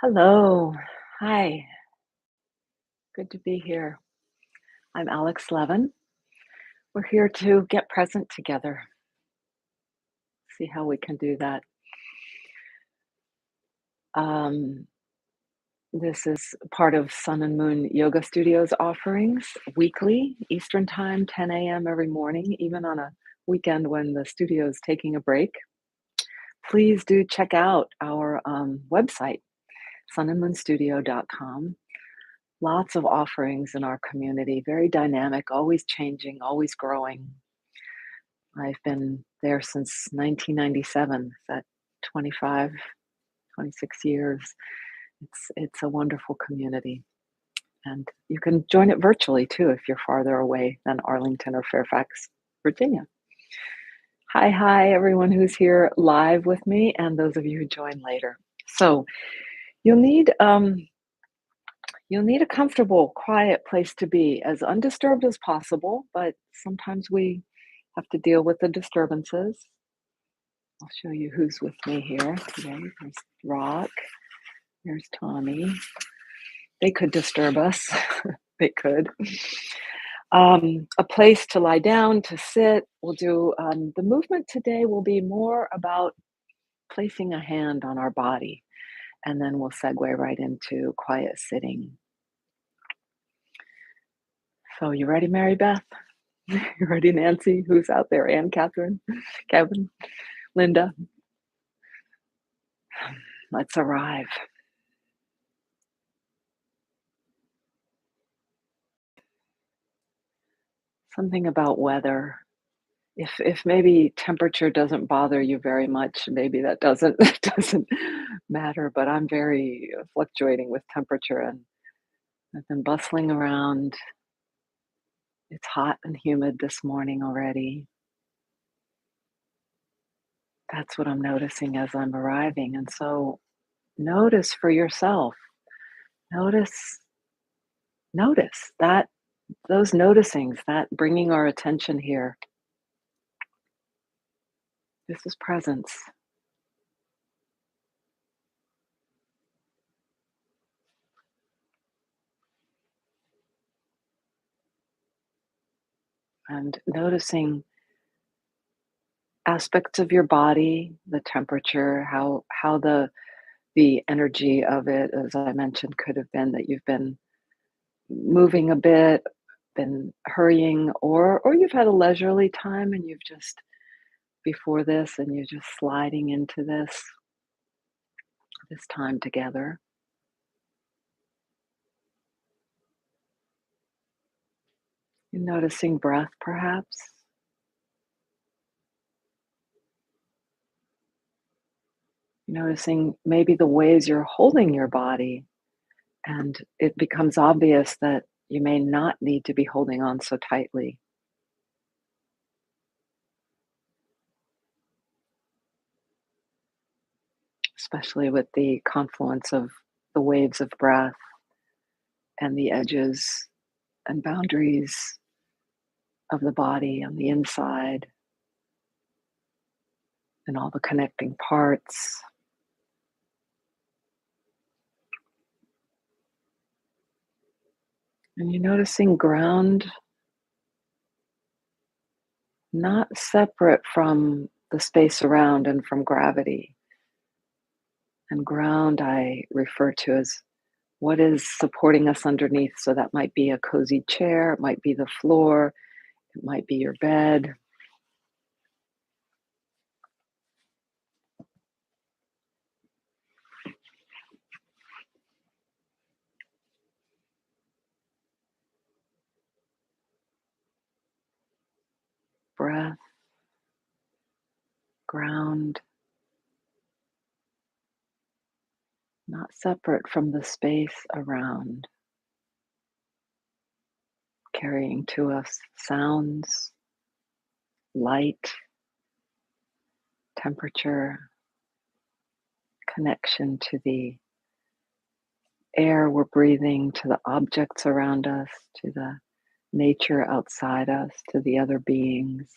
Hello. Hi. Good to be here. I'm aLex. We're here to get present together. See how we can do that. Um, this is part of Sun and Moon Yoga Studios offerings weekly, Eastern Time, 10 a.m. every morning, even on a weekend when the studio is taking a break. Please do check out our website, sunandmoonstudio.com. Lots of offerings in our community, very dynamic, always changing, always growing. I've been there since 1997. Is that 25, 26 years? It's a wonderful community. And you can join it virtually too if you're farther away than Arlington or Fairfax, Virginia. Hi, everyone who's here live with me and those of you who join later. So you'll need you'll need a comfortable, quiet place to be, as undisturbed as possible, but sometimes we have to deal with the disturbances. I'll show you who's with me here today. There's Rock, there's Tommy. They could disturb us. They could. A place to lie down, to sit. We'll do the movement today will be more about placing a hand on our body, and then we'll segue right into quiet sitting. So, you ready, Mary Beth? You ready, Nancy? Who's out there? Ann, Catherine, Kevin, Linda? Let's arrive. Something about weather. If maybe temperature doesn't bother you very much, maybe that doesn't doesn't matter, but I'm very fluctuating with temperature, and I've been bustling around. It's hot and humid this morning already. That's what I'm noticing as I'm arriving, and so notice for yourself. Notice notice that those noticings, that bringing our attention here. This is presence. And noticing aspects of your body, the temperature, how the energy of it, as I mentioned, could have been that you've been moving a bit, been hurrying, or you've had a leisurely time and you've just before this and you're just sliding into this time together. You're noticing breath perhaps. Noticing maybe the ways you're holding your body, and it becomes obvious that you may not need to be holding on so tightly. Especially with the confluence of the waves of breath and the edges and boundaries of the body on the inside and all the connecting parts. And you're noticing ground not separate from the space around and from gravity. And ground I refer to as what is supporting us underneath. So that might be a cozy chair, it might be the floor, it might be your bed. Breath, ground, not separate from the space around, carrying to us sounds, light, temperature, connection to the air we're breathing, to the objects around us, to the nature outside us, to the other beings.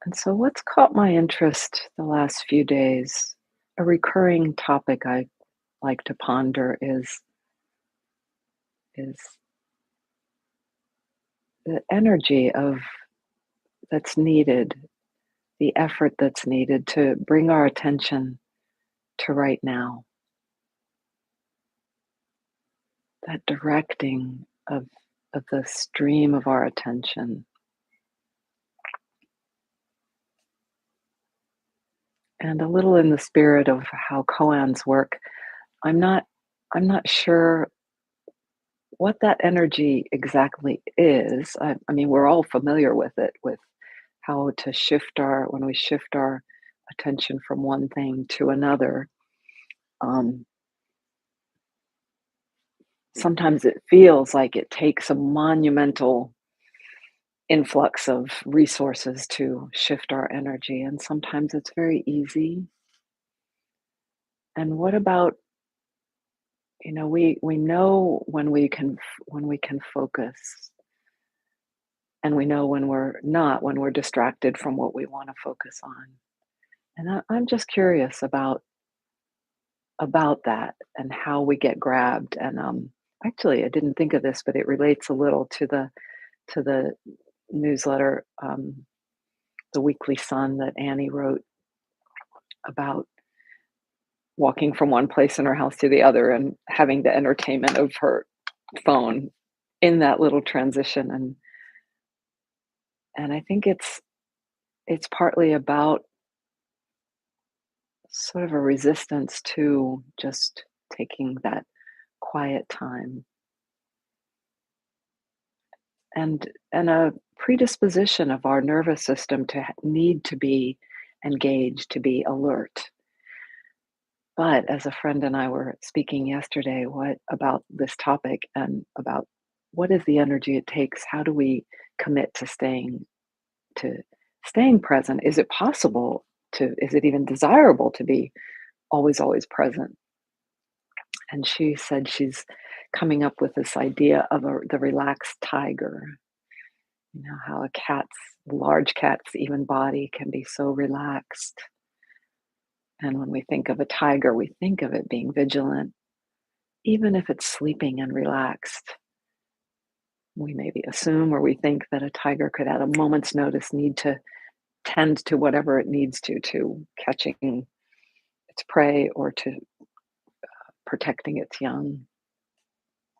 And so, what's caught my interest the last few days, a recurring topic I like to ponder is the energy of that's needed, the effort that's needed to bring our attention to right now, that directing of the stream of our attention. And a little in the spirit of how koans work, I'm not I'm not sure what that energy exactly is. I mean, we're all familiar with it, with how to shift our when we shift our attention from one thing to another. Um, Sometimes it feels like it takes a monumental influx of resources to shift our energy, and sometimes it's very easy. And what about, we know when we can focus, and we know when we're not, when we're distracted from what we want to focus on. And I'm just curious about that and how we get grabbed. And actually, I didn't think of this, but it relates a little to the newsletter, the Weekly Sun that Annie wrote about walking from one place in her house to the other and having the entertainment of her phone in that little transition. And I think it's partly about sort of a resistance to just taking that quiet time, and a predisposition of our nervous system to need to be engaged, to be alert. But as a friend and I were speaking yesterday, what about this topic and about what is the energy it takes? How do we commit to staying present? Is it possible to? Is it even desirable to be always present? And she said she's coming up with this idea of the relaxed tiger. You know how a large cat's even body can be so relaxed. And when we think of a tiger, we think of it being vigilant, even if it's sleeping and relaxed. We maybe assume or we think that a tiger could, at a moment's notice, need to tend to whatever it needs to catching its prey or to protecting its young,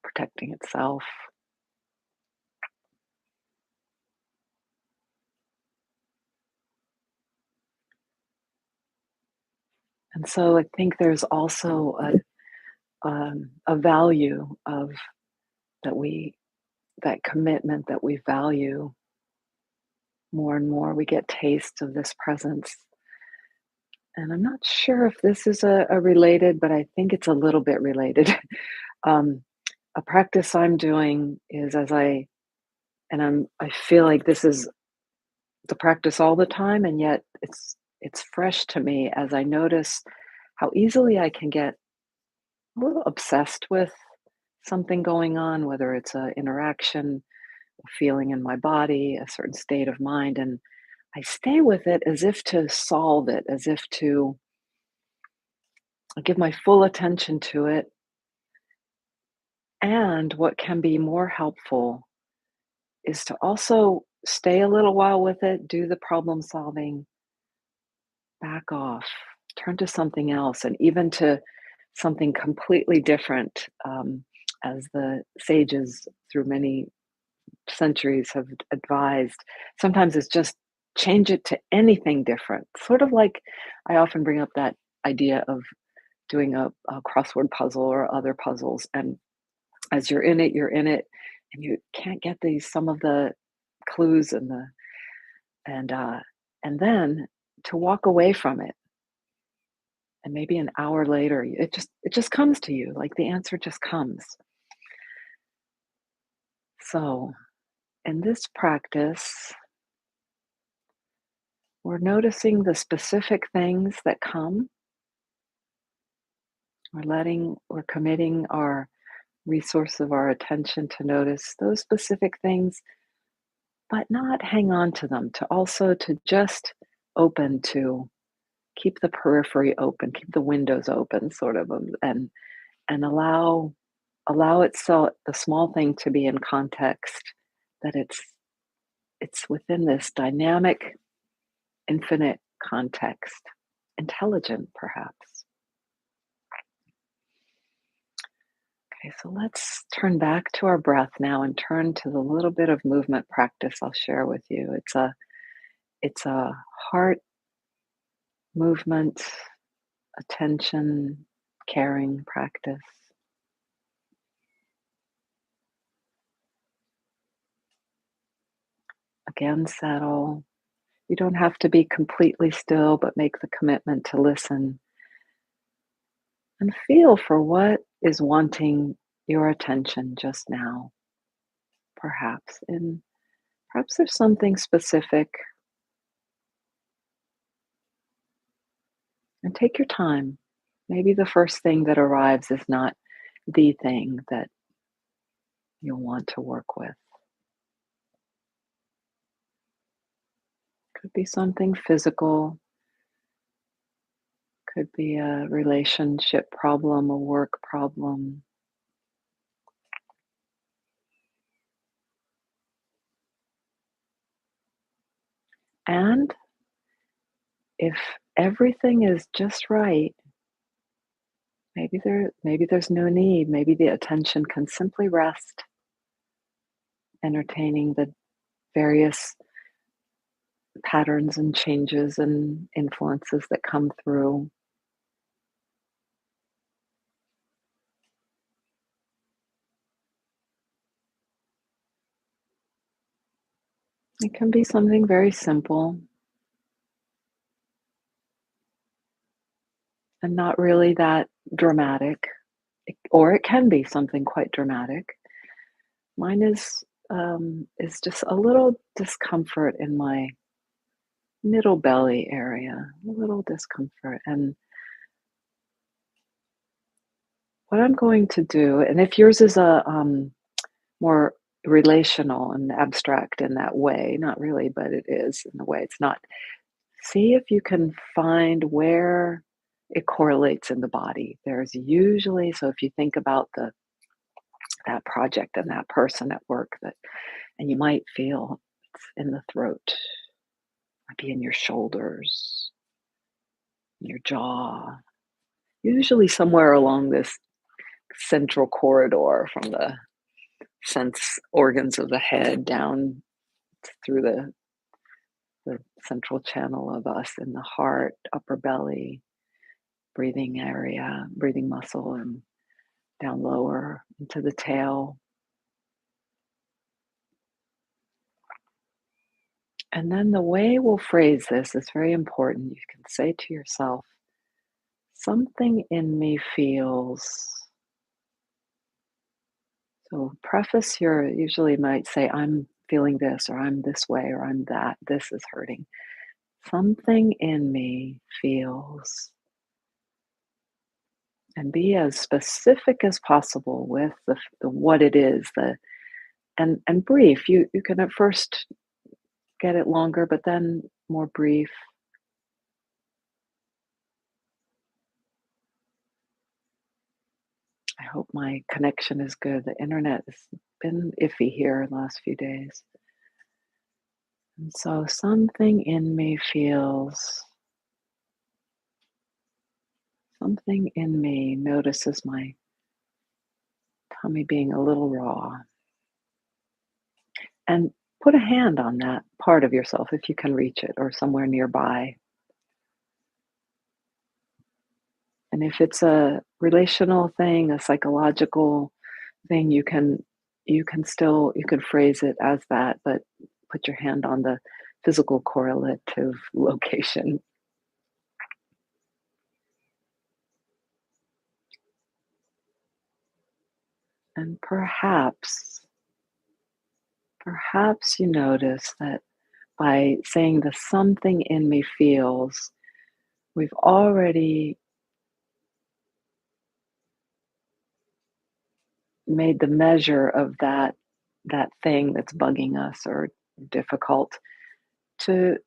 protecting itself. And so I think there's also a value of that we that commitment that we value more and more. We get tastes of this presence. And I'm not sure if this is a related, but I think it's a little bit related. um, a practice I'm doing is I feel like this is the practice all the time, and yet it's fresh to me as I notice how easily I can get a little obsessed with something going on, whether it's an interaction, a feeling in my body, a certain state of mind, and I stay with it as if to solve it, as if to give my full attention to it. And what can be more helpful is to also stay a little while with it, do the problem solving, back off, turn to something else, and even to something completely different, as the sages through many centuries have advised. Sometimes it's just change it to anything different. Sort of like I often bring up that idea of doing a crossword puzzle or other puzzles. And as you're in it, and you can't get some of the clues and uh, and then to walk away from it, and maybe an hour later, it just comes to you, like the answer just comes. So in this practice, we're noticing the specific things that come. We're committing our resource of our attention to notice those specific things but not hang on to them, to also to just open to keep the periphery open, keep the windows open sort of, and allow itself the small thing to be in context, that it's within this dynamic, infinite context, intelligent perhaps. Okay, so let's turn back to our breath now and turn to the little bit of movement practice I'll share with you. It's a heart movement, attention, caring practice. Again, settle. You don't have to be completely still, but make the commitment to listen and feel for what is wanting your attention just now, perhaps. And perhaps there's something specific. And take your time. Maybe the first thing that arrives is not the thing that you'll want to work with. Could be something physical, could be a relationship problem, a work problem. And if everything is just right, maybe there's no need. Maybe the attention can simply rest, entertaining the various patterns and changes and influences that come through. It can be something very simple and not really that dramatic, or it can be something quite dramatic. Mine is just a little discomfort in my middle belly area, a little discomfort. And what I'm going to do, and if yours is a more relational and abstract in that way, not really, but it is in a way. It's not. See if you can find where it correlates in the body. There's usually, so if you think about the that project and that person at work, that and you might feel it's in the throat, might be in your shoulders, in your jaw, usually somewhere along this central corridor from the sense organs of the head down through the central channel of us in the heart, upper belly, breathing area, breathing muscle, and down lower into the tail. And then the way we'll phrase this is very important. You can say to yourself, something in me feels. So preface your, usually might say, I'm feeling this, or I'm this way, or I'm that, this is hurting. Something in me feels, and be as specific as possible with the what it is, the and brief. You can at first get it longer, but then more brief. I hope my connection is good. The internet has been iffy here the last few days. And so something in me feels, something in me notices my tummy being a little raw. And put a hand on that part of yourself if you can reach it or somewhere nearby. And if it's a relational thing, a psychological thing, you can phrase it as that, but put your hand on the physical correlative location. And perhaps you notice that by saying the something in me feels, we've already made the measure of that thing that's bugging us or difficult to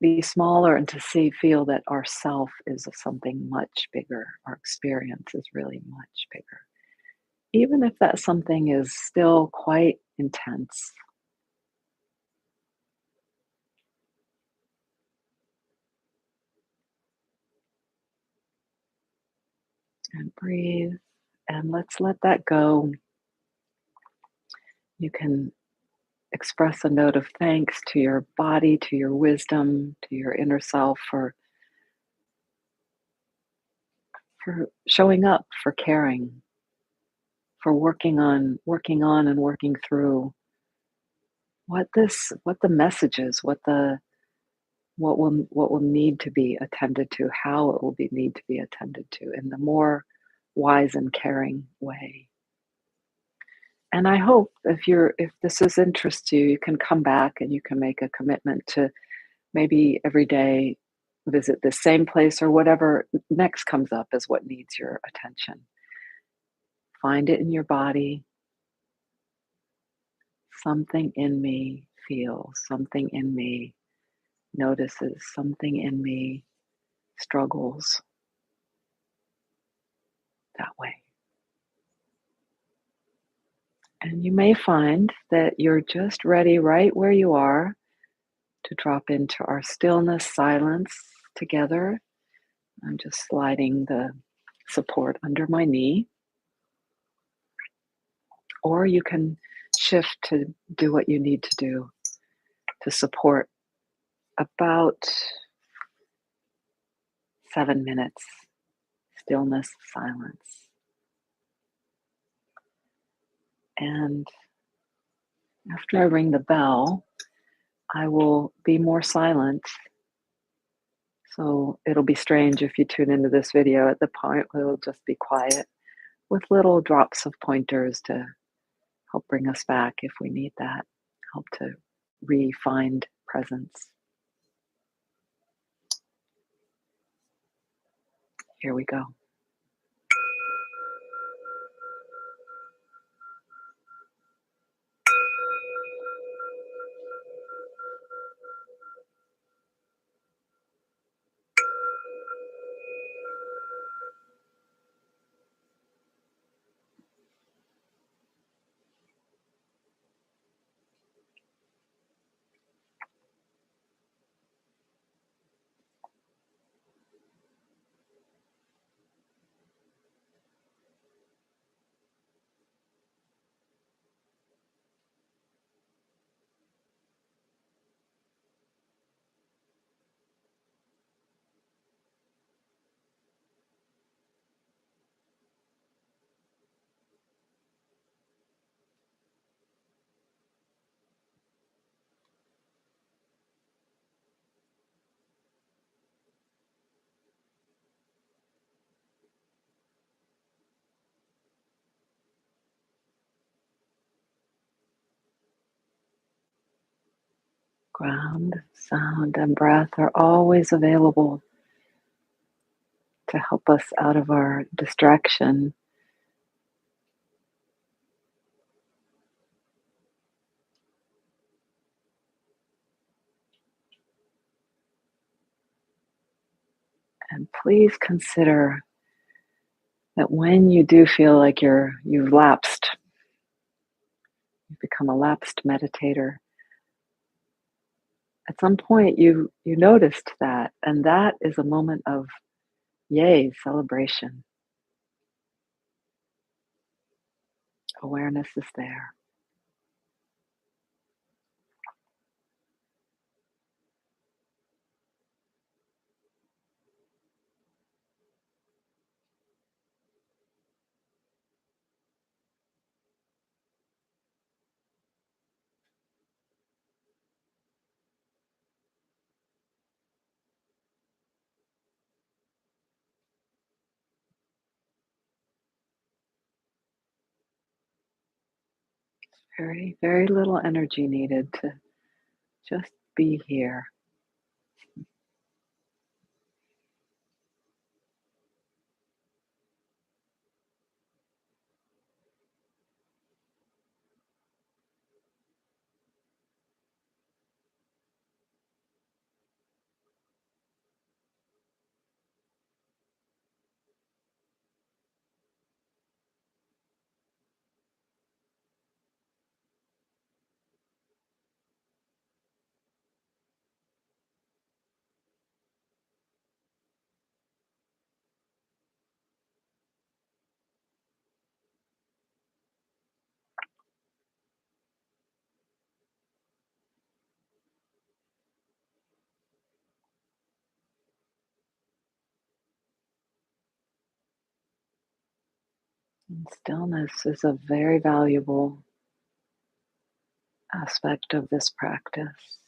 be smaller and to see, feel that our self is something much bigger. Our experience is really much bigger. Even if that something is still quite intense. And breathe. And let's let that go. You can express a note of thanks to your body, to your wisdom, to your inner self for showing up, for caring, for working on and working through what the message is, what will need to be attended to, how it will be need to be attended to in the more wise and caring way. And I hope if this is interest to you, you can come back and you can make a commitment to maybe every day visit the same place or whatever next comes up as what needs your attention. Find it in your body. Something in me feels, something in me notices, something in me struggles that way. And you may find that you're just ready right where you are to drop into our stillness, silence together. I'm just sliding the support under my knee. Or you can shift to do what you need to do to support about 7 minutes stillness, silence. And after I ring the bell, I will be more silent. So it'll be strange if you tune into this video at the point where it'll just be quiet with little drops of pointers to help bring us back if we need that, help to re-find presence. Here we go. Ground, sound, and breath are always available to help us out of our distraction. And please consider that when you do feel like you've lapsed, you've become a lapsed meditator, at some point you noticed that, and that is a moment of yay, celebration. Awareness is there. Very, very little energy needed to just be here. And stillness is a very valuable aspect of this practice.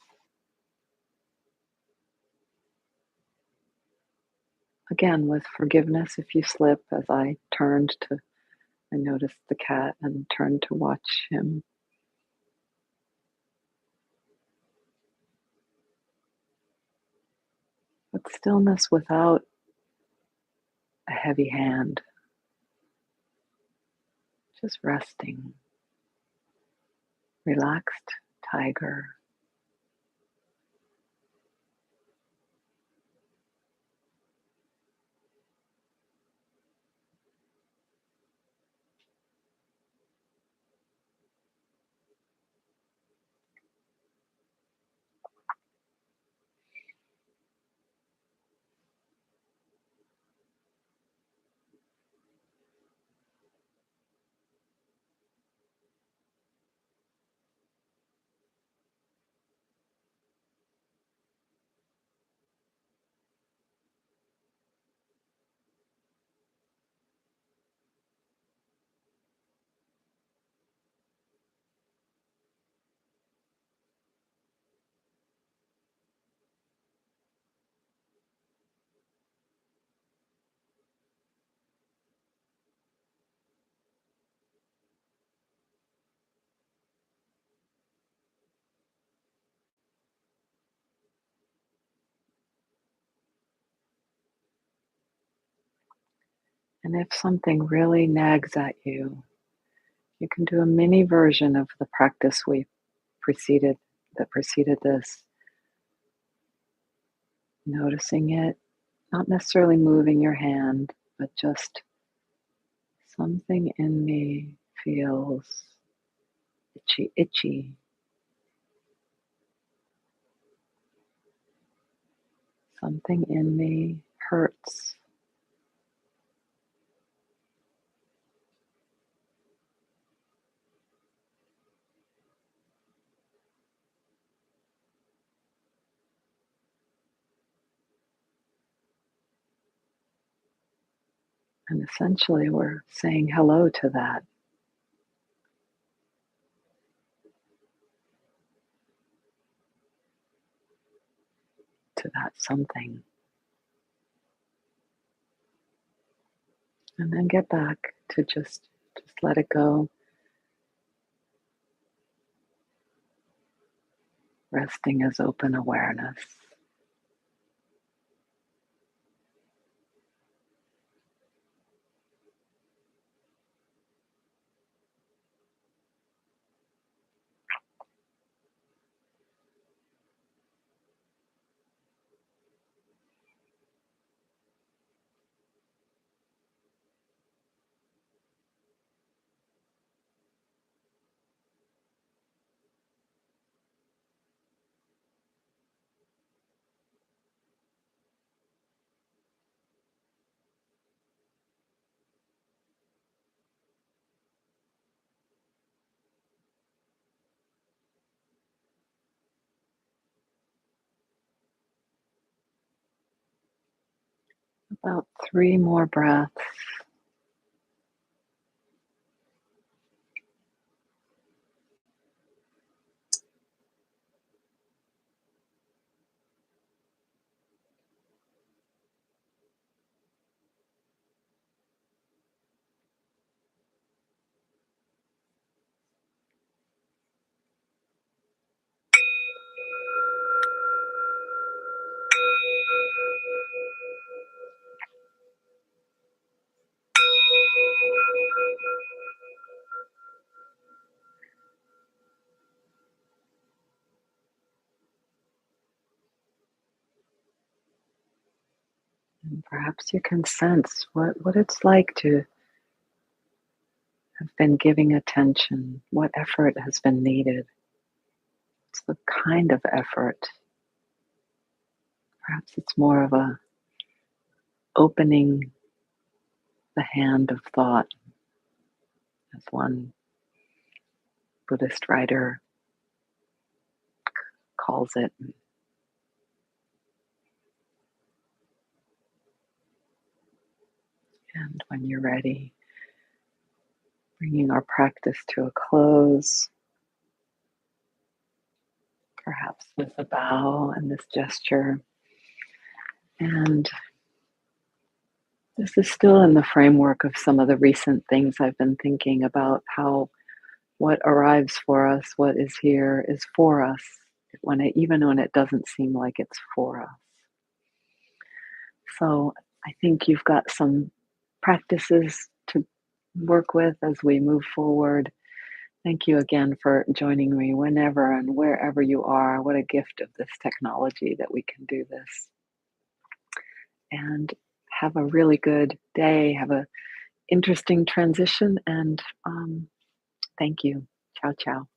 Again, with forgiveness if you slip, as I noticed the cat and turned to watch him. But stillness without a heavy hand, just resting, relaxed tiger. And if something really nags at you, you can do a mini version of the practice preceded that preceded this, noticing it, not necessarily moving your hand, but just something in me feels itchy, itchy. Something in me hurts. And essentially, we're saying hello to that something. And then get back to just let it go, resting as open awareness. About 3 more breaths. And perhaps you can sense what it's like to have been giving attention, what effort has been needed. It's the kind of effort. Perhaps it's more of a opening the hand of thought, as one Buddhist writer calls it. And when you're ready, Bringing our practice to a close, perhaps with a bow and this gesture. And this is still in the framework of some of the recent things I've been thinking about how what arrives for us, what is here, is for us, even when it doesn't seem like it's for us. So I think you've got some practices to work with as we move forward. Thank you again for joining me whenever and wherever you are. What a gift of this technology that we can do this. And have a really good day. Have a interesting transition. And thank you. Ciao, ciao.